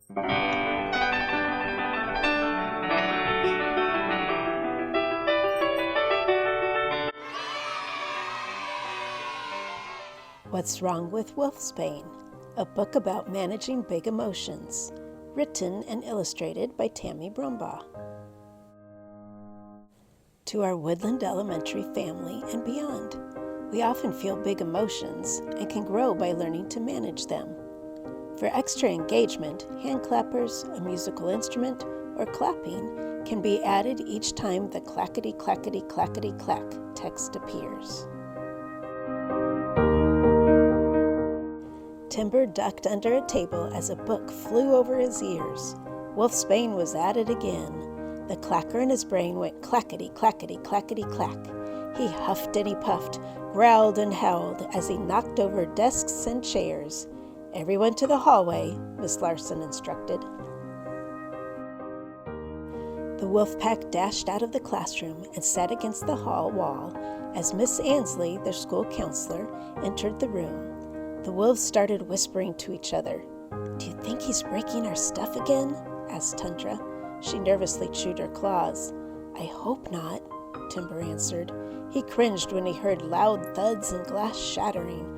What's Wrong with Wolfsbane? A book about managing big emotions. Written and illustrated by Tami Brumbaugh. To our Woodland Elementary family and beyond, we often feel big emotions and can grow by learning to manage them. For extra engagement, hand clappers, a musical instrument, or clapping can be added each time the clackety clackety clackety clack text appears. Timber ducked under a table as a book flew over his ears. Wolfsbane was at it again. The clacker in his brain went clackety, clackety, clackety, clack. He huffed and he puffed, growled and howled as he knocked over desks and chairs. "Everyone to the hallway," Miss Larson instructed. The wolf pack dashed out of the classroom and sat against the hall wall as Miss Ansley, their school counselor, entered the room. The wolves started whispering to each other. "Do you think he's breaking our stuff again?" asked Tundra. She nervously chewed her claws. "I hope not," Timber answered. He cringed when he heard loud thuds and glass shattering.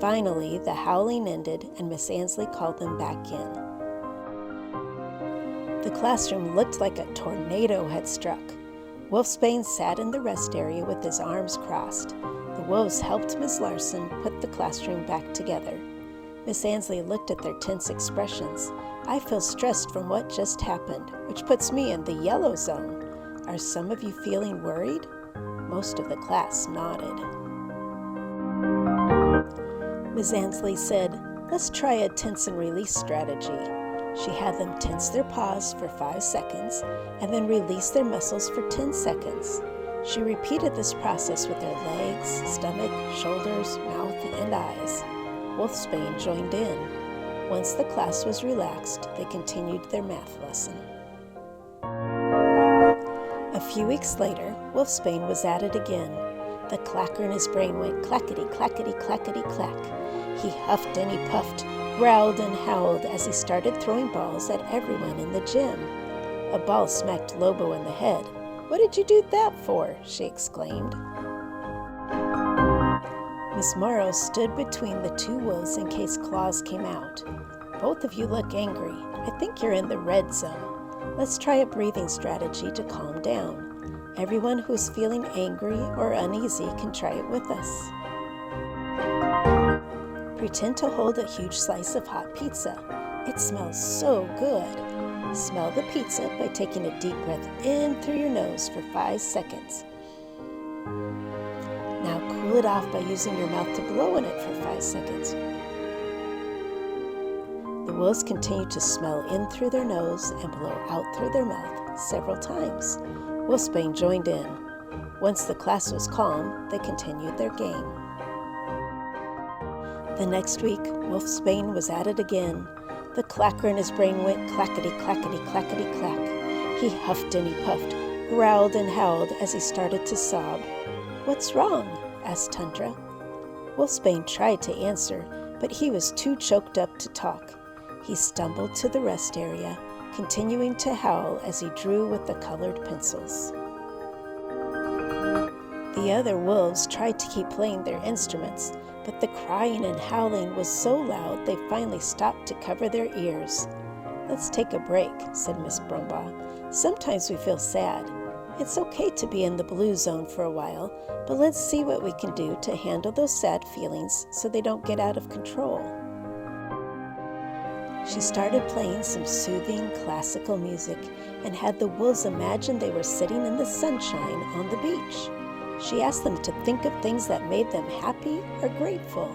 Finally, the howling ended and Miss Ansley called them back in. The classroom looked like a tornado had struck. Wolfsbane sat in the rest area with his arms crossed. The wolves helped Miss Larson put the classroom back together. Miss Ansley looked at their tense expressions. "I feel stressed from what just happened, which puts me in the yellow zone. Are some of you feeling worried?" Most of the class nodded. Miss Ansley said, "Let's try a tense and release strategy." She had them tense their paws for 5 seconds and then release their muscles for 10 seconds. She repeated this process with their legs, stomach, shoulders, mouth, and eyes. Wolfsbane joined in. Once the class was relaxed, they continued their math lesson. A few weeks later, Wolfsbane was at it again. The clacker in his brain went clackety, clackety, clackety, clack. He huffed and he puffed, growled and howled as he started throwing balls at everyone in the gym. A ball smacked Lobo in the head. "What did you do that for?" she exclaimed. Miss Morrow stood between the two wolves in case claws came out. "Both of you look angry. I think you're in the red zone. Let's try a breathing strategy to calm down. Everyone who's feeling angry or uneasy can try it with us." Pretend to hold a huge slice of hot pizza. It smells so good. Smell the pizza by taking a deep breath in through your nose for 5 seconds. Now cool it off by using your mouth to blow in it for 5 seconds. The wolves continued to smell in through their nose and blow out through their mouth several times. Wolfsbane joined in. Once the class was calm, they continued their game. The next week, Wolfsbane was at it again. The clacker in his brain went clackety, clackety, clackety, clack. He huffed and he puffed, growled and howled as he started to sob. "What's wrong?" asked Tundra. Wolfsbane tried to answer, but he was too choked up to talk. He stumbled to the rest area, continuing to howl as he drew with the colored pencils. The other wolves tried to keep playing their instruments, but the crying and howling was so loud they finally stopped to cover their ears. "Let's take a break," said Miss Brumbaugh. "Sometimes we feel sad. It's okay to be in the blue zone for a while, but let's see what we can do to handle those sad feelings so they don't get out of control." She started playing some soothing classical music and had the wolves imagine they were sitting in the sunshine on the beach. She asked them to think of things that made them happy or grateful.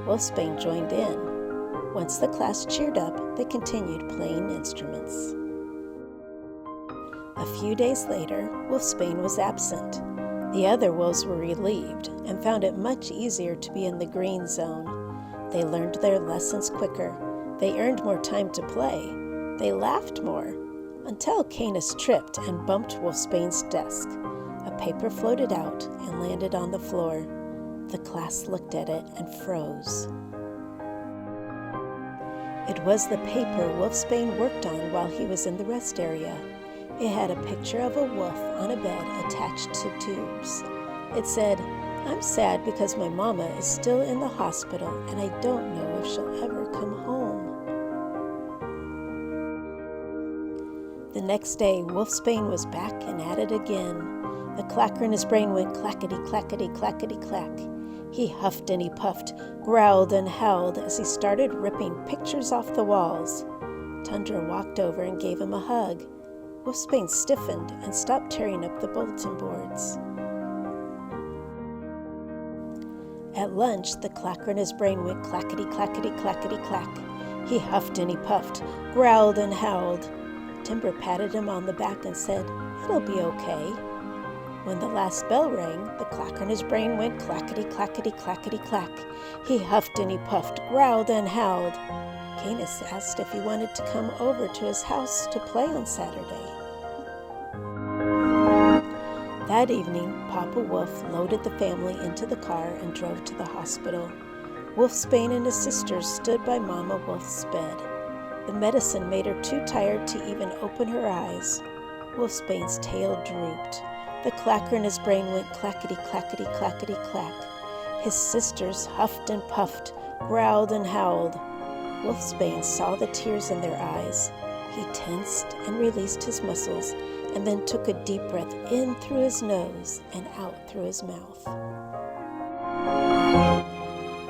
Wolfsbane joined in. Once the class cheered up, they continued playing instruments. A few days later, Wolfsbane was absent. The other wolves were relieved and found it much easier to be in the green zone. They learned their lessons quicker. They earned more time to play. They laughed more, until Canis tripped and bumped Wolfsbane's desk. A paper floated out and landed on the floor. The class looked at it and froze. It was the paper Wolfsbane worked on while he was in the rest area. It had a picture of a wolf on a bed attached to tubes. It said, "I'm sad because my mama is still in the hospital and I don't know if she'll ever come home." The next day, Wolfsbane was back and at it again. The clacker in his brain went clackety, clackety, clackety, clack. He huffed and he puffed, growled and howled as he started ripping pictures off the walls. Tundra walked over and gave him a hug. Wolfsbane stiffened and stopped tearing up the bulletin boards. At lunch, the clacker in his brain went clackety, clackety, clackety, clack. He huffed and he puffed, growled and howled. Timber patted him on the back and said, "It'll be okay." When the last bell rang, the clacker in his brain went clackety, clackety, clackety, clack. He huffed and he puffed, growled and howled. Canis asked if he wanted to come over to his house to play on Saturday. That evening, Papa Wolf loaded the family into the car and drove to the hospital. Wolfsbane and his sisters stood by Mama Wolf's bed. The medicine made her too tired to even open her eyes. Wolfsbane's tail drooped. The clacker in his brain went clackety, clackety, clackety, clack. His sisters huffed and puffed, growled and howled. Wolfsbane saw the tears in their eyes. He tensed and released his muscles, and then took a deep breath in through his nose and out through his mouth.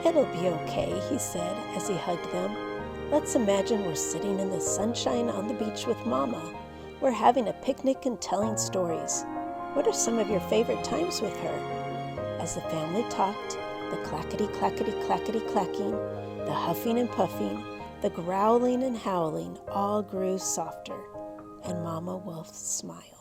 "It'll be okay," he said as he hugged them. "Let's imagine we're sitting in the sunshine on the beach with Mama. We're having a picnic and telling stories. What are some of your favorite times with her?" As the family talked, the clackety, clackety, clackety, clacking, the huffing and puffing, the growling and howling all grew softer, and Mama Wolf smiled.